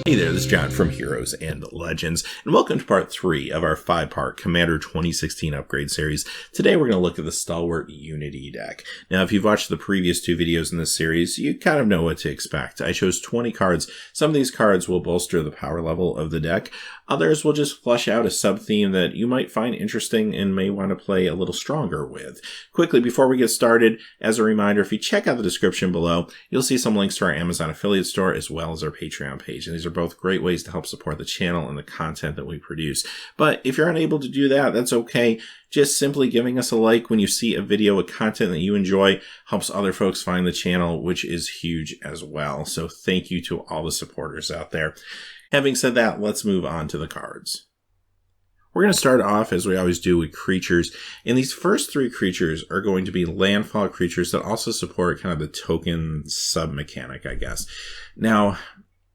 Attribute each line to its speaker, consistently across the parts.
Speaker 1: Hey there, this is John from Heroes and Legends, and welcome to part 3 of our 5-part Commander 2016 upgrade series. Today we're going to look at the Stalwart Unity deck. Now, if you've watched the previous 2 videos in this series, you kind of know what to expect. I chose 20 cards. Some of these cards will bolster the power level of the deck. Others will just flesh out a sub-theme that you might find interesting and may want to play a little stronger with. Quickly, before we get started, as a reminder, if you check out the description below, you'll see some links to our Amazon affiliate store as well as our Patreon page. And these are both great ways to help support the channel and the content that we produce. But if you're unable to do that, that's okay. Just simply giving us a like when you see a video with content that you enjoy helps other folks find the channel, which is huge as well. So thank you to all the supporters out there. Having said that, let's move on to the cards. We're going to start off, as we always do, with creatures. And these first 3 creatures are going to be landfall creatures that also support kind of the token sub-mechanic, I guess. Now,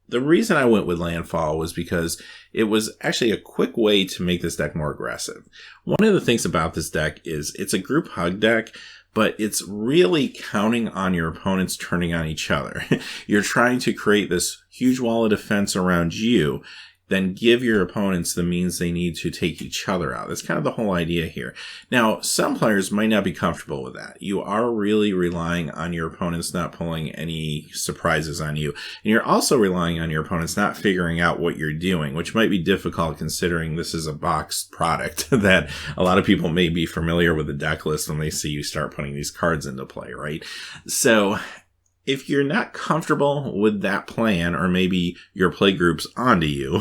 Speaker 1: the reason I went with landfall was because it was actually a quick way to make this deck more aggressive. One of the things about this deck is it's a group hug deck, but it's really counting on your opponents turning on each other. You're trying to create this huge wall of defense around you, then give your opponents the means they need to take each other out. That's kind of the whole idea here. Now, some players might not be comfortable with that. You are really relying on your opponents not pulling any surprises on you. And you're also relying on your opponents not figuring out what you're doing, which might be difficult considering this is a boxed product that a lot of people may be familiar with the deck list when they see you start putting these cards into play, right? So if you're not comfortable with that plan, or maybe your play group's onto you,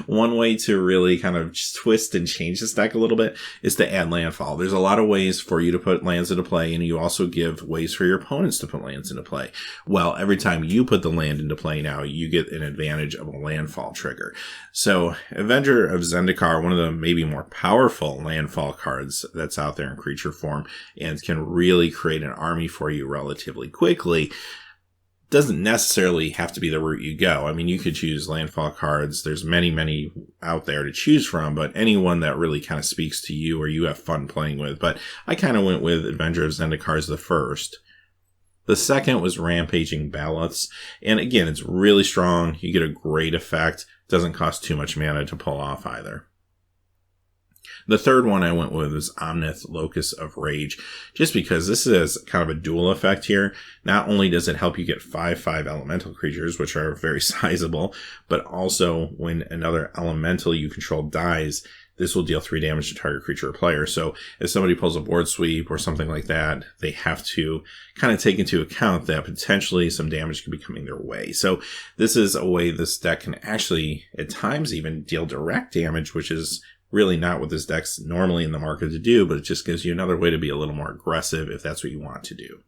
Speaker 1: one way to really kind of twist and change this deck a little bit is to add landfall. There's a lot of ways for you to put lands into play, and you also give ways for your opponents to put lands into play. Well, every time you put the land into play now, you get an advantage of a landfall trigger. So, Avenger of Zendikar, one of the maybe more powerful landfall cards that's out there in creature form, and can really create an army for you relatively quickly, doesn't necessarily have to be the route you go. I mean, you could choose landfall cards. There's many out there to choose from, but anyone that really kind of speaks to you or you have fun playing with. But I kind of went with Avenger of Zendikar as the first. The second was Rampaging Baloths. And again, it's really strong. You get a great effect. Doesn't cost too much mana to pull off either. The third one I went with is Omnith, Locus of Rage, just because this is kind of a dual effect here. Not only does it help you get 5/5 elemental creatures, which are very sizable, but also when another elemental you control dies, this will deal 3 damage to target creature or player. So if somebody pulls a board sweep or something like that, they have to kind of take into account that potentially some damage could be coming their way. So this is a way this deck can actually, at times, even deal direct damage, which is really not what this deck's normally in the market to do, but it just gives you another way to be a little more aggressive if that's what you want to do.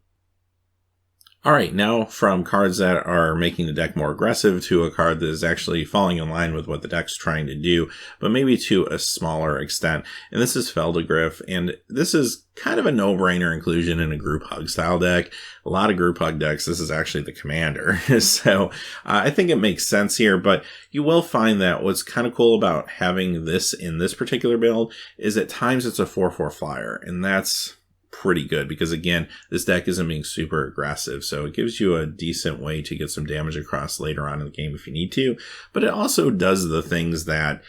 Speaker 1: Alright, now from cards that are making the deck more aggressive to a card that is actually falling in line with what the deck's trying to do, but maybe to a smaller extent. And this is Feldegriff, and this is kind of a no-brainer inclusion in a group hug style deck. A lot of group hug decks, this is actually the commander. So I think it makes sense here, but you will find that what's kind of cool about having this in this particular build is at times it's a 4/4 flyer, and that's pretty good because, again, this deck isn't being super aggressive, so it gives you a decent way to get some damage across later on in the game if you need to, but it also does the things that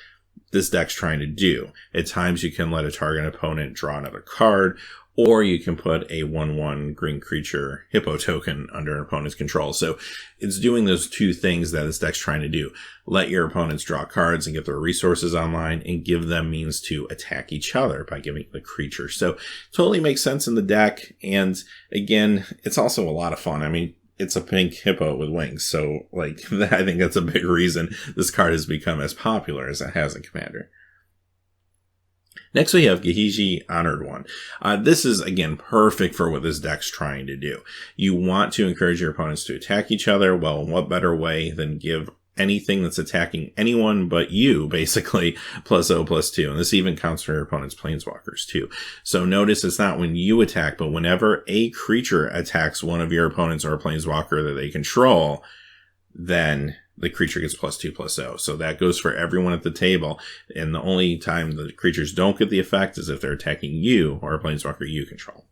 Speaker 1: this deck's trying to do. At times you can let a target opponent draw another card, or you can put a 1/1 green creature hippo token under an opponent's control. So it's doing those 2 things that this deck's trying to do. Let your opponents draw cards and get their resources online, and give them means to attack each other by giving the creature. So totally makes sense in the deck. And again, it's also a lot of fun. I mean, it's a pink hippo with wings. So like, I think that's a big reason this card has become as popular as it has in Commander. Next we have Gahiji, Honored One. This is, again, perfect for what this deck's trying to do. You want to encourage your opponents to attack each other. Well, what better way than give anything that's attacking anyone but you, basically, +0/+2. And this even counts for your opponent's planeswalkers, too. So notice it's not when you attack, but whenever a creature attacks one of your opponents or a planeswalker that they control, then the creature gets +2/+0. So that goes for everyone at the table. And the only time the creatures don't get the effect is if they're attacking you or a planeswalker you control.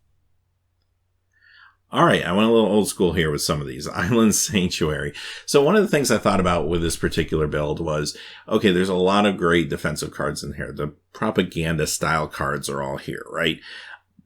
Speaker 1: All right, I went a little old school here with some of these. Island Sanctuary. So one of the things I thought about with this particular build was, okay, there's a lot of great defensive cards in here. The propaganda style cards are all here, right?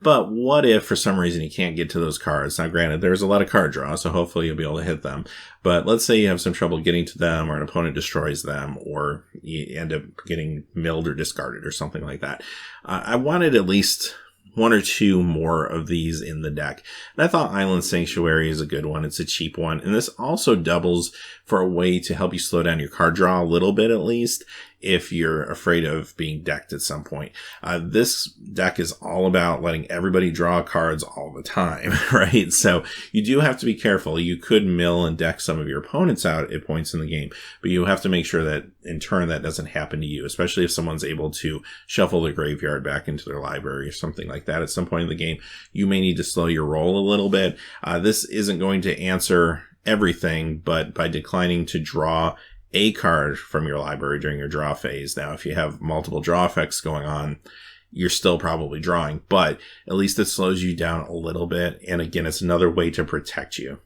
Speaker 1: But what if for some reason you can't get to those cards? Now granted, there's a lot of card draw, so hopefully you'll be able to hit them. But let's say you have some trouble getting to them, or an opponent destroys them, or you end up getting milled or discarded or something like that. I wanted at least one or two more of these in the deck. And I thought Island Sanctuary is a good one. It's a cheap one. And this also doubles for a way to help you slow down your card draw a little bit, at least, if you're afraid of being decked at some point. This deck is all about letting everybody draw cards all the time, right? So you do have to be careful. You could mill and deck some of your opponents out at points in the game, but you have to make sure that in turn that doesn't happen to you, especially if someone's able to shuffle their graveyard back into their library or something like that at some point in the game. You may need to slow your roll a little bit. This isn't going to answer everything, but by declining to draw a card from your library during your draw phase. Now, if you have multiple draw effects going on, you're still probably drawing, but at least it slows you down a little bit. And again, it's another way to protect you.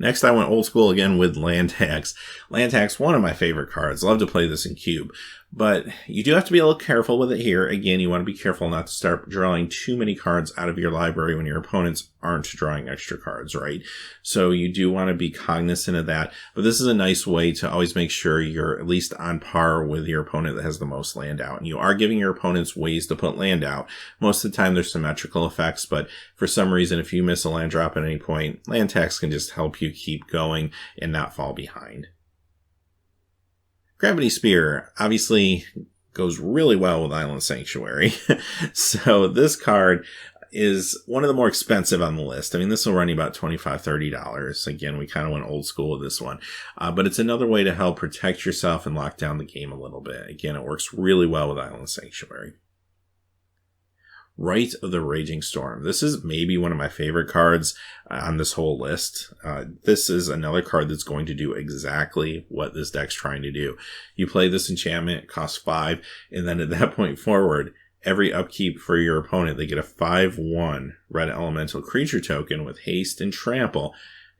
Speaker 1: Next, I went old school again with Land Tax. Land Tax, one of my favorite cards. Love to play this in Cube. But you do have to be a little careful with it here. Again, you want to be careful not to start drawing too many cards out of your library when your opponents aren't drawing extra cards, right? So you do want to be cognizant of that. But this is a nice way to always make sure you're at least on par with your opponent that has the most land out. And you are giving your opponents ways to put land out. Most of the time, there's symmetrical effects. But for some reason, if you miss a land drop at any point, Land Tax can just help you keep going and not fall behind. Gravity Spear obviously goes really well with Island Sanctuary. So this card is one of the more expensive on the list. I mean, this will run you about $25, $30. Again, we kind of went old school with this one. But it's another way to help protect yourself and lock down the game a little bit. Again, it works really well with Island Sanctuary. Rite of the Raging Storm. This is maybe one of my favorite cards on this whole list. This is another card that's going to do exactly what this deck's trying to do. You play this enchantment, it costs 5, and then at that point forward, every upkeep for your opponent, they get a 5/1 red elemental creature token with haste and trample,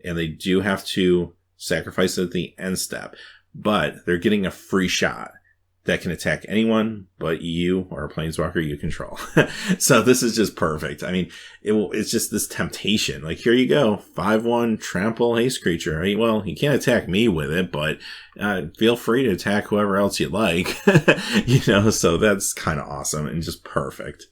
Speaker 1: and they do have to sacrifice it at the end step, but they're getting a free shot that can attack anyone but you or a planeswalker you control. So this is just perfect. I mean, it's just this temptation. Like, here you go, 5/1 trample haste creature. Right? Well, you can't attack me with it, but feel free to attack whoever else you'd like. So that's kind of awesome and just perfect.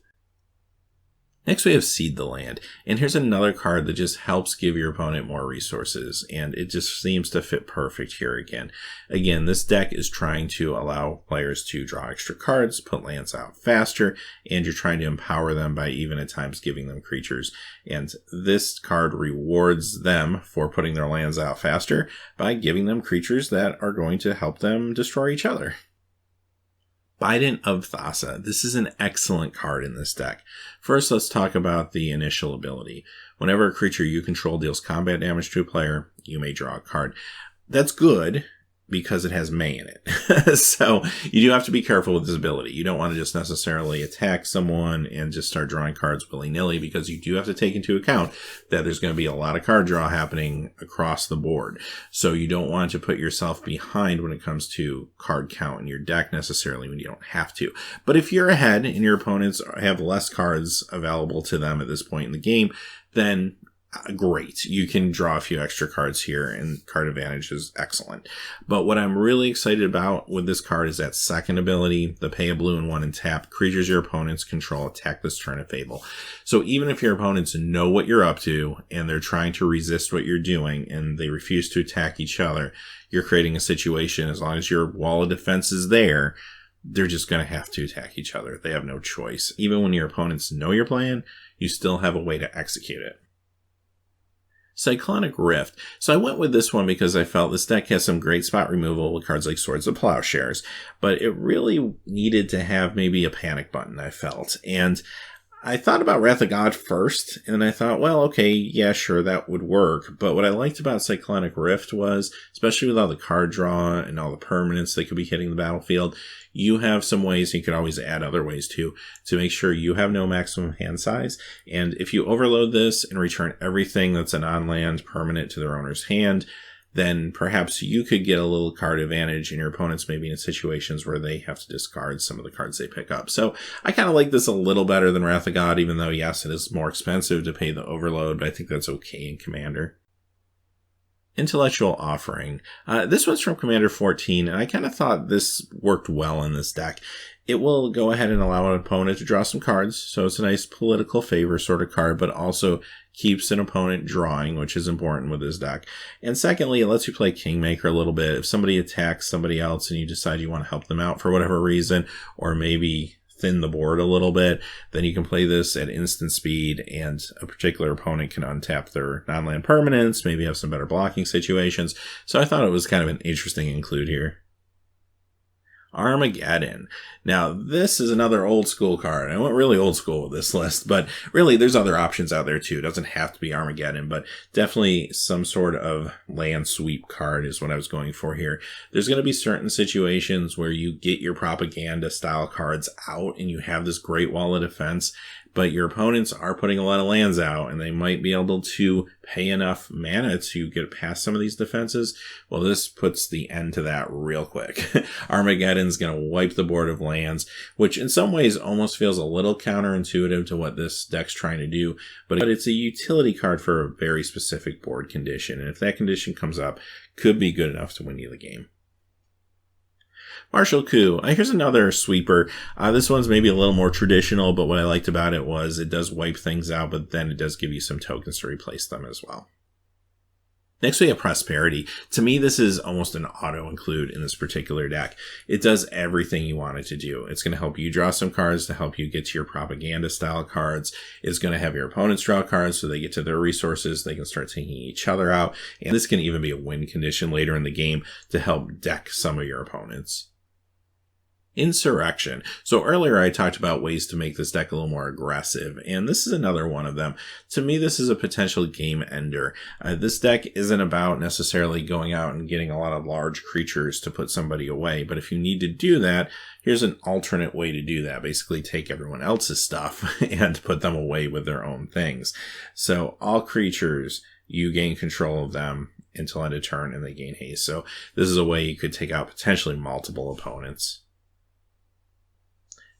Speaker 1: Next, we have Seed the Land, and here's another card that just helps give your opponent more resources, and it just seems to fit perfect here again. Again, this deck is trying to allow players to draw extra cards, put lands out faster, and you're trying to empower them by even at times giving them creatures. And this card rewards them for putting their lands out faster by giving them creatures that are going to help them destroy each other. Bident of Thassa. This is an excellent card in this deck. First, let's talk about the initial ability. Whenever a creature you control deals combat damage to a player, you may draw a card. That's good because it has May in it. So you do have to be careful with this ability. You don't want to just necessarily attack someone and just start drawing cards willy-nilly, because you do have to take into account that there's going to be a lot of card draw happening across the board. So you don't want to put yourself behind when it comes to card count in your deck necessarily when you don't have to. But if you're ahead and your opponents have less cards available to them at this point in the game, then great. You can draw a few extra cards here, and card advantage is excellent. But what I'm really excited about with this card is that second ability, the pay a blue and 1 and tap. Creatures your opponents control attack this turn at Fable. So even if your opponents know what you're up to and they're trying to resist what you're doing and they refuse to attack each other, you're creating a situation, as long as your wall of defense is there, they're just going to have to attack each other. They have no choice. Even when your opponents know your plan, you still have a way to execute it. Cyclonic Rift. So I went with this one because I felt this deck has some great spot removal with cards like Swords of Plowshares, but it really needed to have maybe a panic button, I felt. And I thought about Wrath of God first, and I thought, well, okay, yeah, sure, that would work. But what I liked about Cyclonic Rift was, especially with all the card draw and all the permanents that could be hitting the battlefield, you have some ways, you could always add other ways too, to make sure you have no maximum hand size. And if you overload this and return everything that's a non-land permanent to their owner's hand, then perhaps you could get a little card advantage, and your opponents may be in situations where they have to discard some of the cards they pick up. So I kind of like this a little better than Wrath of God, even though, yes, it is more expensive to pay the overload, but I think that's okay in Commander. Intellectual Offering. This one's from Commander 14, and I kind of thought this worked well in this deck. It will go ahead and allow an opponent to draw some cards, so it's a nice political favor sort of card, but also keeps an opponent drawing, which is important with this deck. And secondly, it lets you play Kingmaker a little bit. If somebody attacks somebody else and you decide you want to help them out for whatever reason, or maybe thin the board a little bit, then you can play this at instant speed, and a particular opponent can untap their non-land permanents, maybe have some better blocking situations. So I thought it was kind of an interesting include here. Armageddon. Now, this is another old school card. I went really old school with this list, but really there's other options out there too. It doesn't have to be Armageddon, but definitely some sort of land sweep card is what I was going for here. There's going to be certain situations where you get your propaganda style cards out and you have this great wall of defense, but your opponents are putting a lot of lands out, and they might be able to pay enough mana to get past some of these defenses. Well, this puts the end to that real quick. Armageddon's going to wipe the board of lands, which in some ways almost feels a little counterintuitive to what this deck's trying to do, but it's a utility card for a very specific board condition, and if that condition comes up, could be good enough to win you the game. Martial Coup. Here's another sweeper. This one's maybe a little more traditional, but what I liked about it was it does wipe things out, but then it does give you some tokens to replace them as well. Next, we have Prosperity. To me, this is almost an auto-include in this particular deck. It does everything you want it to do. It's going to help you draw some cards to help you get to your propaganda-style cards. It's going to have your opponents draw cards so they get to their resources. They can start taking each other out. And this can even be a win condition later in the game to help deck some of your opponents. Insurrection. So earlier I talked about ways to make this deck a little more aggressive, and this is another one of them. To me, this is a potential game ender. This deck isn't about necessarily going out and getting a lot of large creatures to put somebody away, but if you need to do that, here's an alternate way to do that. Basically take everyone else's stuff and put them away with their own things. So all creatures, you gain control of them until end of turn and they gain haste. So this is a way you could take out potentially multiple opponents.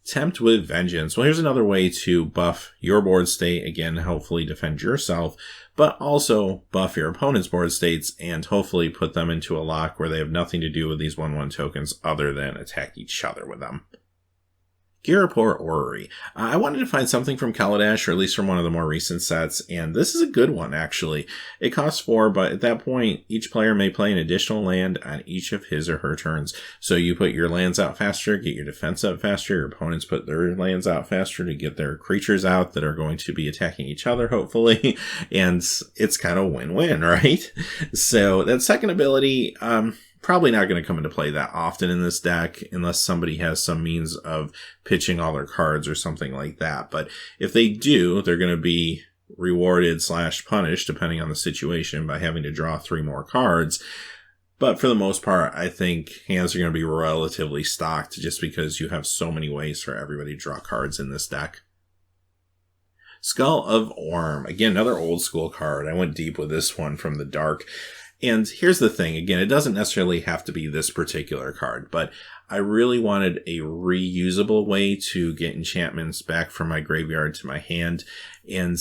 Speaker 1: Tempt with Vengeance. Well, here's another way to buff your board state, again, hopefully defend yourself, but also buff your opponent's board states and hopefully put them into a lock where they have nothing to do with these 1/1 tokens other than attack each other with them. Ghirapur Orrery. I wanted to find something from Kaladesh, or at least from one of the more recent sets, and this is a good one, actually. It costs 4, but at that point, each player may play an additional land on each of his or her turns. So you put your lands out faster, get your defense up faster, your opponents put their lands out faster to get their creatures out that are going to be attacking each other, hopefully, and it's kind of win-win, right? So that second ability, probably not going to come into play that often in this deck unless somebody has some means of pitching all their cards or something like that. But if they do, they're going to be rewarded / punished, depending on the situation, by having to draw 3 more cards. But for the most part, I think hands are going to be relatively stocked just because you have so many ways for everybody to draw cards in this deck. Skull of Orm. Again, another old school card. I went deep with this one from the dark. And here's the thing, again, it doesn't necessarily have to be this particular card, but I really wanted a reusable way to get enchantments back from my graveyard to my hand. And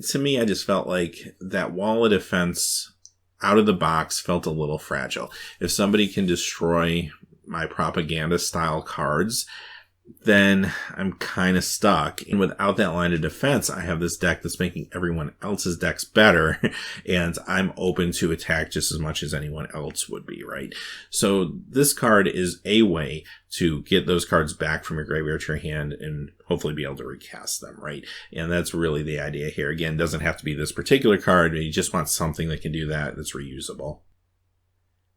Speaker 1: to me, I just felt like that wall of defense out of the box felt a little fragile. If somebody can destroy my propaganda style cards, then I'm kind of stuck. And without that line of defense, I have this deck that's making everyone else's decks better, and I'm open to attack just as much as anyone else would be, right? So this card is a way to get those cards back from your graveyard to your hand and hopefully be able to recast them, right? And that's really the idea here. Again, it doesn't have to be this particular card. You just want something that can do that that's reusable.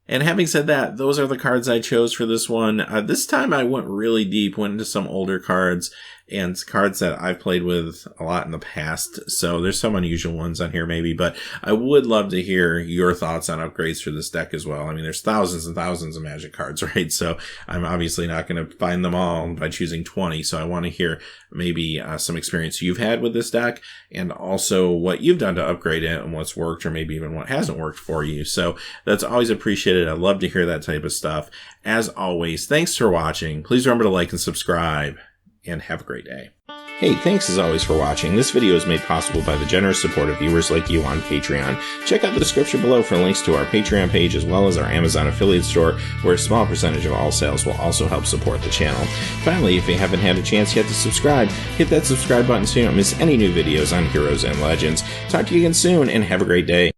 Speaker 1: And having said that, those are the cards I chose for this one. This time I went really deep, went into some older cards, and cards that I've played with a lot in the past. So there's some unusual ones on here maybe, but I would love to hear your thoughts on upgrades for this deck as well. I mean, there's thousands and thousands of Magic cards, right? So I'm obviously not going to find them all by choosing 20. So I want to hear maybe some experience you've had with this deck, and also what you've done to upgrade it and what's worked, or maybe even what hasn't worked for you. So that's always appreciated. I love to hear that type of stuff. As always, thanks for watching. Please remember to like and subscribe, and have a great day. Hey, thanks as always for watching. This video is made possible by the generous support of viewers like you on Patreon. Check out the description below for links to our Patreon page as well as our Amazon affiliate store, where a small percentage of all sales will also help support the channel. Finally, if you haven't had a chance yet to subscribe, hit that subscribe button so you don't miss any new videos on Heroes and Legends. Talk to you again soon, and have a great day.